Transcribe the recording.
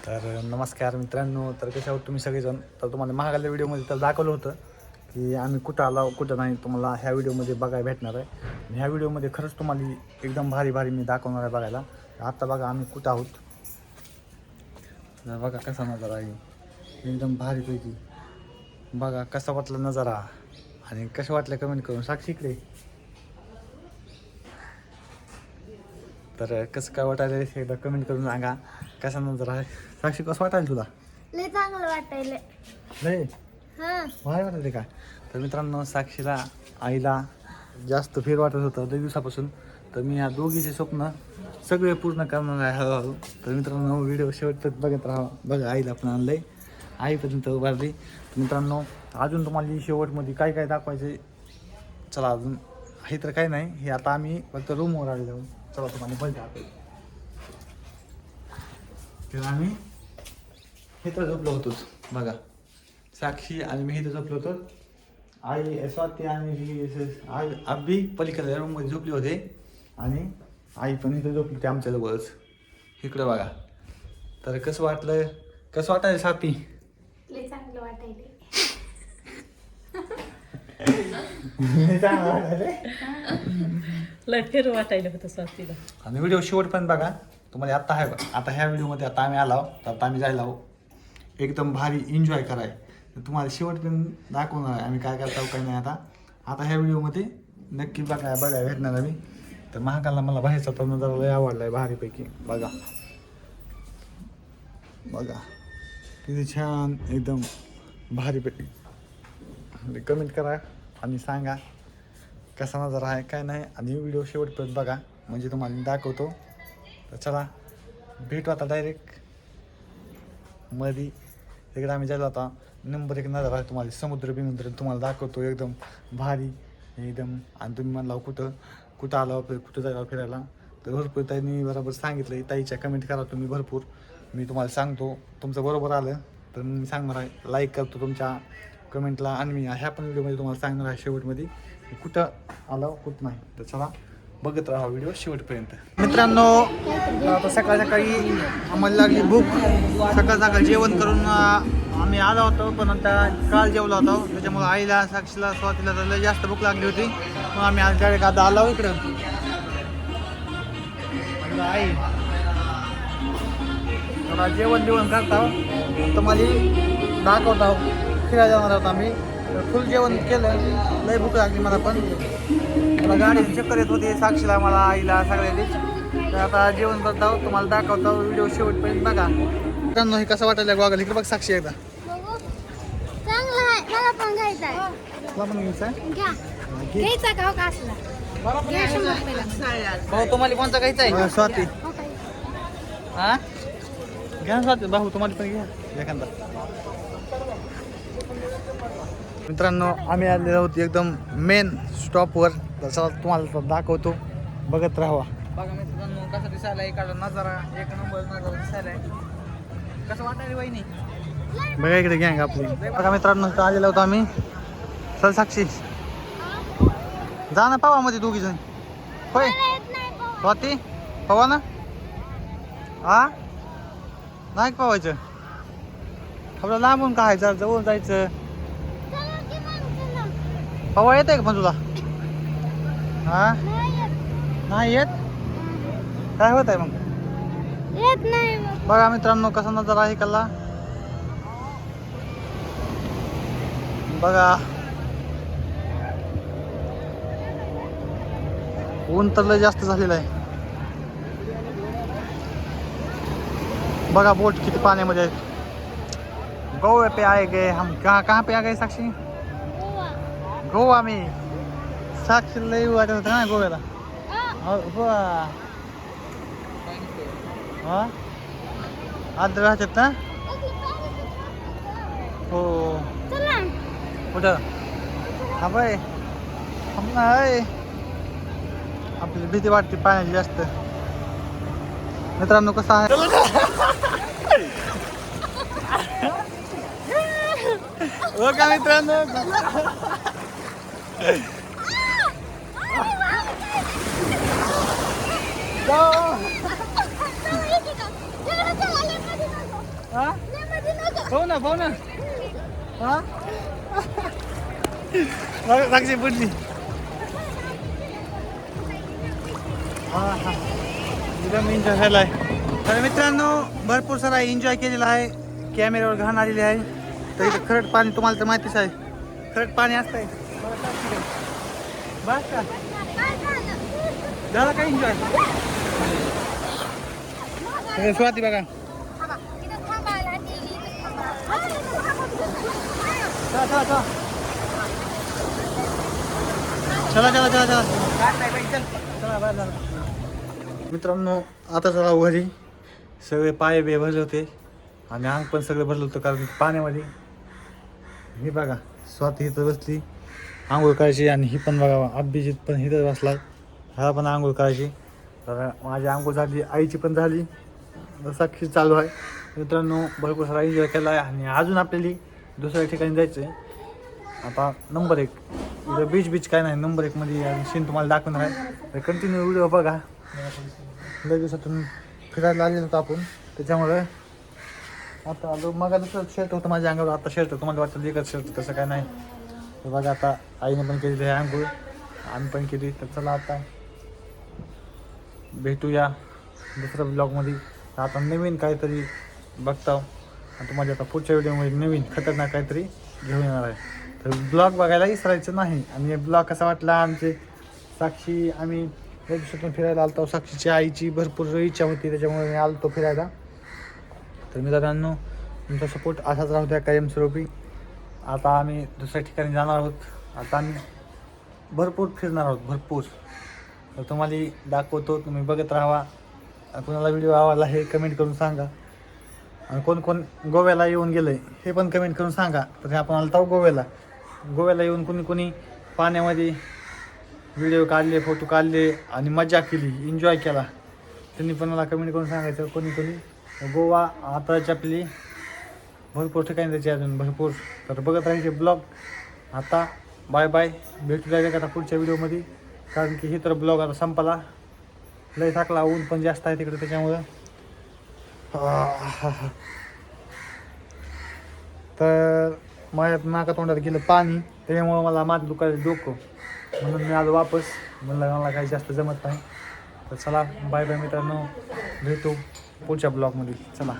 तर नमस्कार मित्रांनो. तर कशा आहोत तुम्ही सगळेजण. तर तुम्हाला महागाल्या व्हिडिओमध्ये तर दाखवलं होतं की आम्ही कुठं आलो कुठं नाही, तुम्हाला ह्या व्हिडिओमध्ये बघायला भेटणार आहे. आणि ह्या व्हिडिओमध्ये खरंच तुम्हाला एकदम भारी भारी मी दाखवणार आहे बघायला. आत्ता बघा आम्ही कुठं आहोत. तर बघा कसा नजारा आहे, एकदम भारीपैकी. बघा कसा वाटला नजारा आणि कसं वाटलं कमेंट करून साक्षी इकडे. तर कसं काय वाटायला एकदा कमेंट करून सांगा कसा नजारा आहे. साक्षी कसं वाटायला तुला? लय चांगलं वाटायलं. लय हां भारी वाटत काय. तर मित्रांनो साक्षीला आईला जास्त फेर वाटत होतं लई दिवसापासून. तर मी या दोघीचे स्वप्न सगळे पूर्ण करणार आहे हळूहळू. तर मित्रांनो व्हिडिओ शेवटपर्यंत बघत राहा. बघा आईला पण आणलंय, आईपर्यंत उभारली. तर मित्रांनो अजून तुम्हाला शेवटमध्ये काय काय दाखवायचे चला. अजून हे तर काही नाही, हे आता आम्ही फक्त रूमवर आलेलो आहोत. चला तुम्हाला बघा दाखवतो. तर आम्ही हे तर झोपलो होतोच बघा. साक्षी आणि मी इथं झोपलो होतो. आई स्वाती आणि आई अब्बी पलीकडल्या रूममध्ये झोपले होते आणि आई पण इथं झोपली होती आमच्या जवळच इकडं बघा. तर कसं वाटलं, कसं वाटायला स्वाती? लय चांगलं वाटायलं. लय फेर वाटायला होतं स्वातीला. आणि व्हिडिओ शेवट पण बघा. तुम्हाला आता आहे आता ह्या व्हिडिओमध्ये आता आम्ही आलो तर आता आम्ही जायला आहो एकदम भारी एन्जॉय कराय. तर तुम्हाला शेवट पण दाखवणार आहे आम्ही काय करतो काय नाही. आता ह्या व्हिडिओमध्ये नक्की बघायला भेटणार आम्ही. तर महाकालला मला बाहेरचा तर नजारा लय आवडला आहे भारीपैकी. बघा बघा किती छान एकदम भारीपैकी. कमेंट करा आणि सांगा कसा नजारा आहे काय नाही. आणि व्हिडिओ शेवटपर्यंत बघा म्हणजे तुम्हाला दाखवतो. तर चला भेटू आता डायरेक्ट मध्ये. इकडे आम्ही जायला आता नंबर एक नजारा आहे. तुम्हाला समुद्र बिमुद्र तुम्हाला दाखवतो एकदम भारी एकदम. आणि तुम्ही म्हणला कुठं आलो कुठं जायला फिरायला. तर भरपूर ताईंनी बरोबर सांगितलं. ताईच्या कमेंट करा तुम्ही भरपूर, मी तुम्हाला सांगतो. तुमचं बरोबर आलं तर मी सांगणार आहे, लाईक करतो तुमच्या कमेंटला. आणि मी ह्या पण व्हिडिओमध्ये तुम्हाला सांगणार आहे शेवटमध्ये कुठं आलो कुठं नाही. तर चला बघत राहा व्हिडिओ शेवटपर्यंत. मित्रांनो आता सकाळी सकाळी आम्हाला लागली भूक. सकाळ जेवण करून आम्ही आलो होतो, पण आता काल जेवलो होतो. त्याच्यामुळे आईला साक्षीला स्वातीला तर लय जास्त भूक लागली होती. मग आम्ही आज डायरेक्ट आता आलो इकडं. आई जेवण बिवण करता तुम्हाला दाखवता. फिरायला जाणार आहोत आम्ही. फुल जेवण केलं, लय भूक लागली मला पण. मला गाडीची चक्कर येत होती साक्षीला मला आईला सगळ्यांनी. तर आता जेवण करत आहोत तुम्हाला दाखवतो व्हिडिओ शेवटपर्यंत बघा. मित्रांनो हे कसं वाटायला गॉगल इकडे बघ साक्षी एकदा. चांगलं आहे, मला पण घ्यायचं आहे. तुला पण घ्यायचं आहे? घ्या. घ्यायचा का हो का असला? घ्या 100 रुपयाला. भाऊ तुम्हाला कोणता घ्यायचा आहे? स्वाती हो काय? हा घ्या स्वाती. भाऊ तुम्हाला पण घ्या एखादा. मित्रांनो आम्ही आलेलो आहोत एकदम मेन स्टॉपवर. तर चला तुम्हाला दाखवतो, बघत राहावा. बघा मित्रांनो कसा दिसायला इकडं नजारा, एक नंबर नजारा दिसायला. कसं वाटायला वहिनी? बघा इकडे गँग आपली. बघा मित्रांनो तर आलेलो होतो आम्ही. चल साक्षी जा ना पावामध्ये दोघी जण. होय स्वाती पवा ना. हा नाही पवायचं आपलं लांबून काय जवळ जायचं. पवा येत आहे का पण तुला? हा नाही येत. काय होत आहे मग? येत नाही मग. बघा मित्रांनो कसा नजारा आहे कल्ला. बघा ऊन तर लय जास्त झालेलं आहे. बघा बोट किती पाण्यामध्ये आहे. गोवा पे आए गए हम. कहाँ पे आ गए साक्षी? गोवा में. साक्षी लय वाटत होतं ना गोव्याला. गोवा हा आद्र राहतात ना. हो चला. कुठं? हा बाय नाही, आपल्याला भीती वाटते पाण्याची जास्त. मित्रांनो कसं आहे हो का मित्रांनो. हा पाहू ना हा राक्षी पडली हा हा एकदम एन्जॉय झाला आहे. तर मित्रांनो भरपूर सारा एन्जॉय केलेला आहे. कॅमेऱ्यावर घाण आलेली आहे. तर इथं खरट पाणी तुम्हाला तर माहितीच आहे. खरट पाणी असतंय. बस का झाला का एन्जॉय. स्वाती बघा चला चला चला चला चला बाहेर. मित्रांनो आता चला घरी. सगळे पाय बे भरले होते आणि अंग पण सगळं भरलं होतं कारण पाण्यामध्ये. ही बघा स्वाती इथं बसली आंघोळ करायची आणि ही पण बघा अभिजित पण इथं बसला ह्याला पण आंघोळ करायची. तर माझी आंघोळ झाली आईची पण झाली. साक्षी चालू आहे. मित्रांनो भरपूर सारा एन्जॉय केला आहे आणि अजून आपल्याला दुसऱ्या ठिकाणी जायचं आहे. आता नंबर 1 इथं बीच काय नाही नंबर 1 मध्ये सीन तुम्हाला दाखवणार आहे. तर कंटिन्यू व्हिडिओ बघा. लय दिवसातून फिरायला आलेलो होतो आपण त्याच्यामुळे आता आलो. मग दुसरं शर्ट होतं माझ्या अंगावर आता शर्ट तुम्हाला वाटतं एकच शर्ट तसं काय नाही. तर बघा आता आईने पण केली आहे आंघोळ आम्ही पण केली. तर चला आता भेटूया दुसऱ्या ब्लॉगमध्ये. आता नवीन काहीतरी बघता आता माझ्या आता पुढच्या व्हिडिओमध्ये नवीन खतरनाक काहीतरी घेऊन येणार आहे. तर ब्लॉग बघायला विसरायचं नाही. आणि ब्लॉग कसा वाटला आमचे साक्षी आम्ही एक दिवसातून फिरायला आलतो. साक्षीची आईची भरपूर इच्छा होती त्याच्यामुळे मी आलतो फिरायला. तर मित्रांनो तुमचा सपोर्ट असाच राहू द्या कायमस्वरूपी. आता आम्ही दुसऱ्या ठिकाणी जाणार आहोत. आता आम्ही भरपूर फिरणार आहोत भरपूर. तर तुम्हाला दाखवतो तुम्ही बघत राहा. कोणाला व्हिडिओ आवडला हे कमेंट करून सांगा. आणि कोण कोण गोव्याला येऊन गेलं आहे हे पण कमेंट करून सांगा. तर आपण आलतो गोव्याला येऊन कोणी पाण्यामध्ये व्हिडिओ काढले फोटो काढले आणि मजा केली एन्जॉय केला त्यांनी पण मला कमेंट करून सांगायचं. कोणी गोवा आताची आपली भरपूर ठिकाणी त्याची अजून भरपूर. तर बघत राहायचे ब्लॉग. आता बाय बाय भेटू जायचं आता पुढच्या व्हिडिओमध्ये कारण की हे तर ब्लॉग आता संपला. लय टाकला ऊन पण जास्त आहे तिकडे त्याच्यामुळं. तर माझ्या नाका तोंडात गेलं पाणी त्याच्यामुळं मला माझं दुखायला डोकं म्हणून मी आलो वापस. म्हणलं मला काही जास्त जमत नाही. तर चला बाय बाय मित्रांनो भेटू पुढच्या ब्लॉगमध्ये. चला.